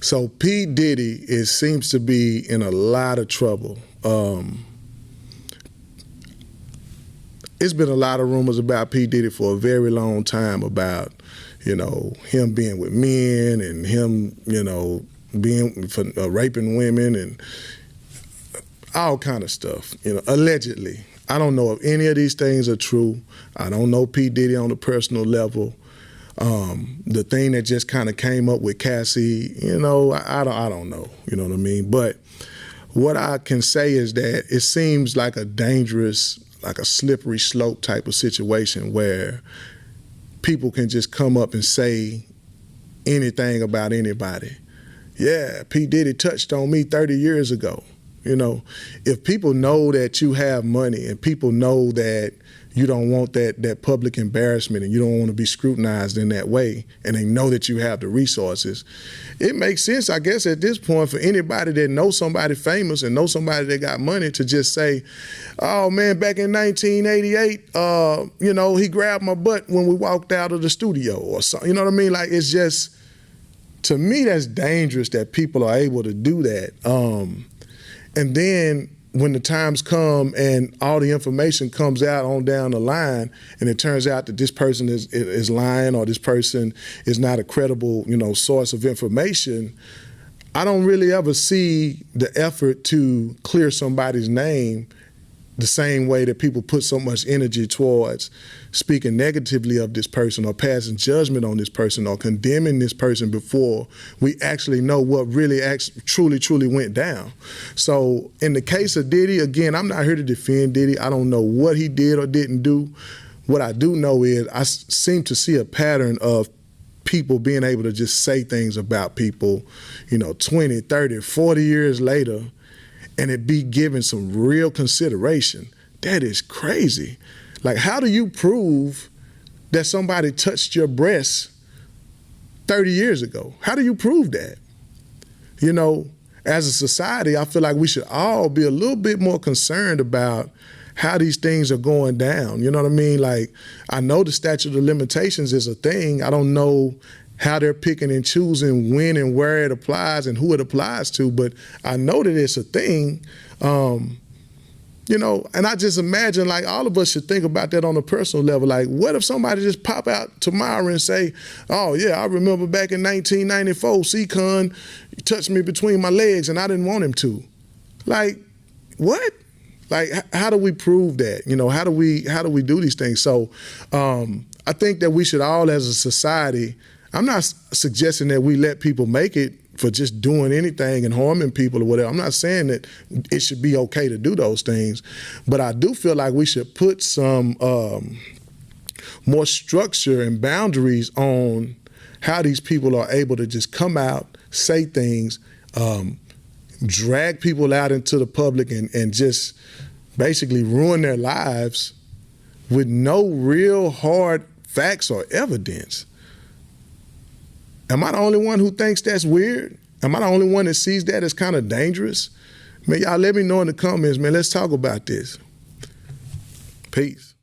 So P. Diddy seems to be in a lot of trouble. It's been a lot of rumors about P. Diddy for a very long time about, him being with men and him, being raping women and all kind of stuff, allegedly. I don't know if any of these things are true. I don't know P. Diddy on a personal level. The thing that just kind of came up with Cassie, I don't know, you know what I mean? But what I can say is that it seems like a dangerous, like a slippery slope type of situation where people can just come up and say anything about anybody. Yeah, P. Diddy touched on me 30 years ago. If people know that you have money and people know that you don't want that public embarrassment and you don't want to be scrutinized in that way, and they know that you have the resources, it makes sense, I guess, at this point for anybody that knows somebody famous and knows somebody that got money to just say, oh man, back in 1988, he grabbed my butt when we walked out of the studio or something. You know what I mean? Like, it's just, to me, that's dangerous that people are able to do that. And then when the times come and all the information comes out on down the line and it turns out that this person is lying or this person is not a credible, source of information, I don't really ever see the effort to clear somebody's name the same way that people put so much energy towards speaking negatively of this person or passing judgment on this person or condemning this person before we actually know what really truly went down. So in the case of Diddy, again, I'm not here to defend Diddy. I don't know what he did or didn't do. What I do know is I seem to see a pattern of people being able to just say things about people, 20, 30, 40 years later, and it be given some real consideration. That is crazy. Like, how do you prove that somebody touched your breast 30 years ago? How do you prove that? As a society, I feel like we should all be a little bit more concerned about how these things are going down. You know what I mean? Like, I know the statute of limitations is a thing. I don't know how they're picking and choosing when and where it applies and who it applies to, but I know that it's a thing, and I just imagine, like, all of us should think about that on a personal level. Like, what if somebody just pop out tomorrow and say, oh yeah, I remember back in 1994, C-Con touched me between my legs and I didn't want him to. Like, what? Like, how do we prove that? How do we do these things? So I think that we should all, as a society, I'm not suggesting that we let people make it for just doing anything and harming people or whatever. I'm not saying that it should be okay to do those things, but I do feel like we should put some more structure and boundaries on how these people are able to just come out, say things, drag people out into the public and just basically ruin their lives with no real hard facts or evidence. Am I the only one who thinks that's weird? Am I the only one that sees that as kind of dangerous? Man, y'all let me know in the comments, man. Let's talk about this. Peace.